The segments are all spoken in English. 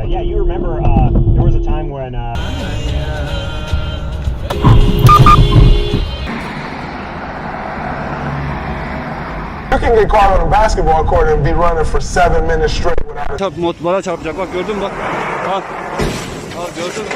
yeah, you remember there was a time when you can get caught on a basketball court and be running for 7 minutes straight without a... Bana çarpacak, bak gördün mü bak. Al. Al gördün mü?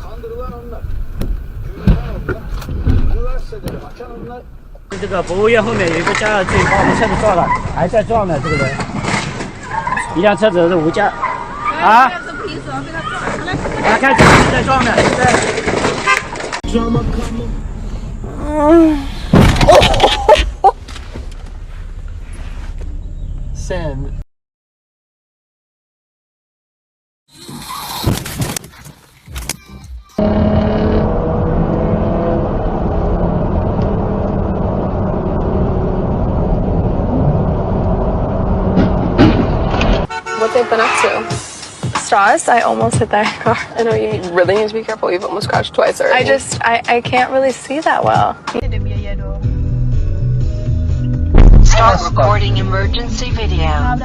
Kandırılan onlar. Köyünden onlar. Üniversiteleri açan onlar.这个博物院后面有一个加热器，把我们车子撞了，还在撞呢，这个人。一辆车子是无价啊，来看这在撞呢，对。Send. What they've been up to. Straws, I almost hit that car. I know you really need to be careful. You've almost crashed twice already. I can't really see that well. Start recording emergency video.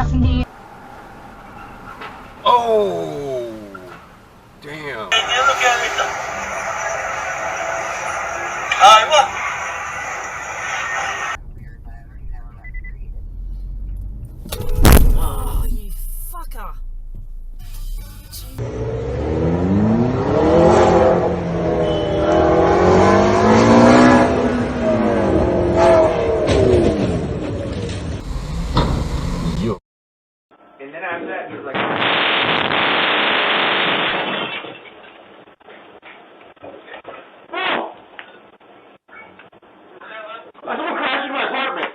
Oh, damn. Oh, you fucker. And then after that, there's like. Someone crashed in my apartment.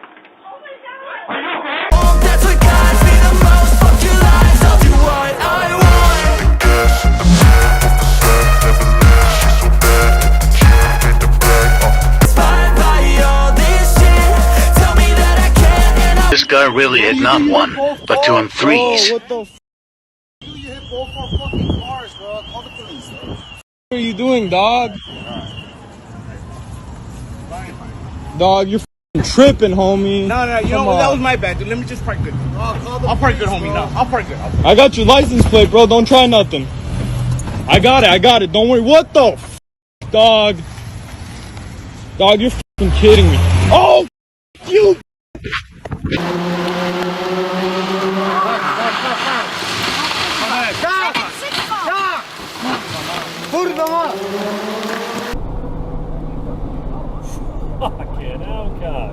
Are you okay? That's what guides me the most. Fuck your lies, I'll do what I want. Inspired by all this shit. Tell me that I can't and I... This guy really hit not one, but two and threes. What the f? You hit both our fucking cars, bro. Call the police. What are you doing, dog? Dog, you're f***ing tripping, homie. No, you know what? That was my bad, dude. Let me just park good. I'll park good, homie. No, I'll park good. I got your license plate, bro. Don't try nothing. I got it. Don't worry. What the f, dog? Dog, you're f***ing kidding me. Oh, you. Fucking hell, God.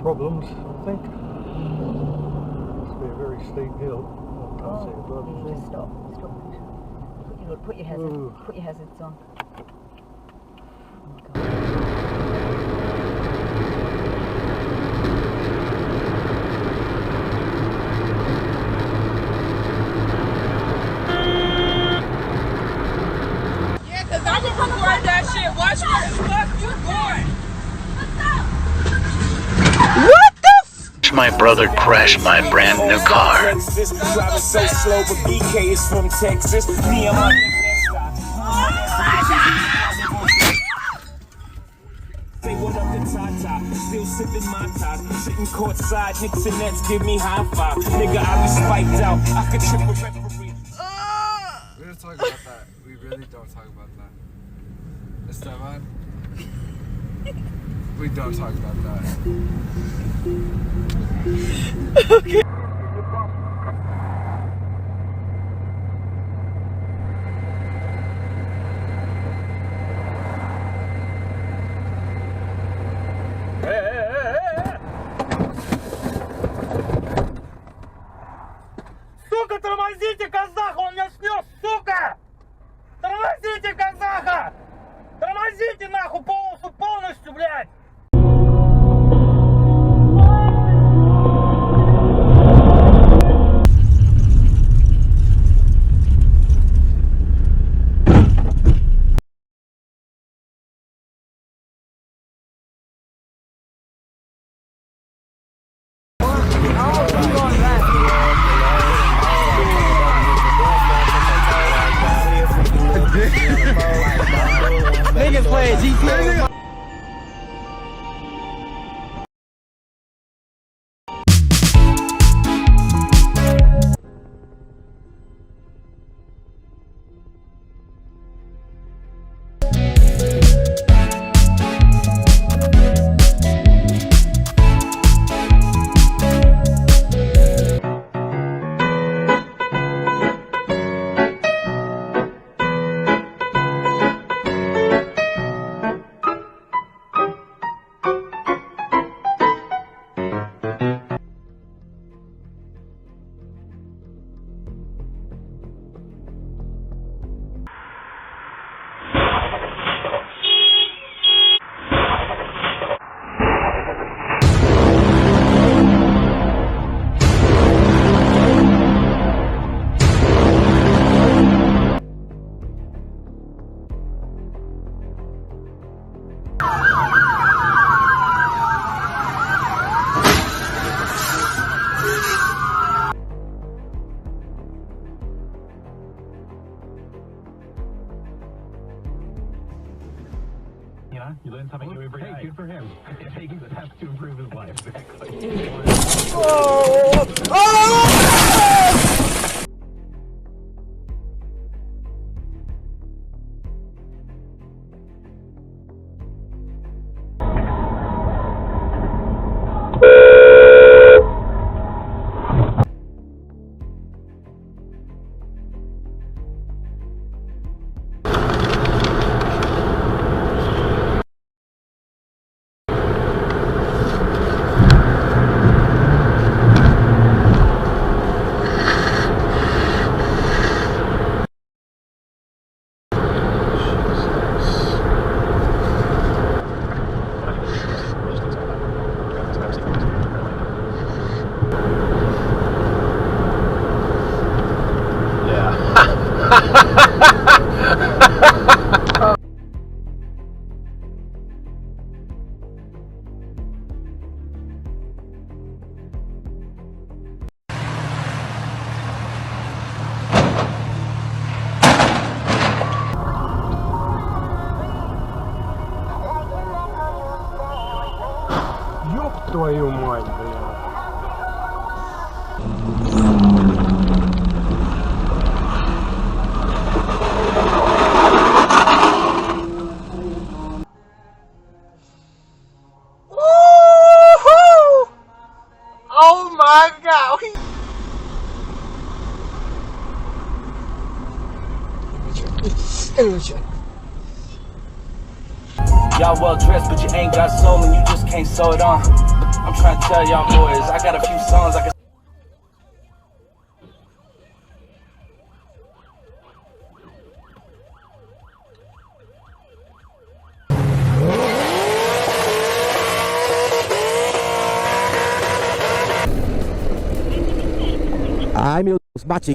Problems, I think. big deal. Just stop. Put your hazard. Put your hazards on. Yeah, cause I'm gonna record that shit. Watch where the fuck you going. What the f? My brother crashed my brand new car. Driving so slow, but BK is from Texas. Me and my say what up to Tata, still sipping my top, sitting courtside, Knicks and Nets give me high five. Nigga, I be spiked out, I could trip a referee. We don't talk about that. We really don't talk about that. Esteban? We don't talk about that. Okay. Сука, тормозите казаха, он меня снес, сука! Тормозите казаха! Тормозите нахуй полосу полностью, блядь! Niggas playing GTA. You learn something new every day. Good for him. Taking the steps to improve his life. Ёб твою мать, блядь. Oh my god! Y'all well dressed, but you ain't got soul and you just can't sew it on. I'm trying to tell y'all boys, I got a few songs I can. Ai meu Deus, bati.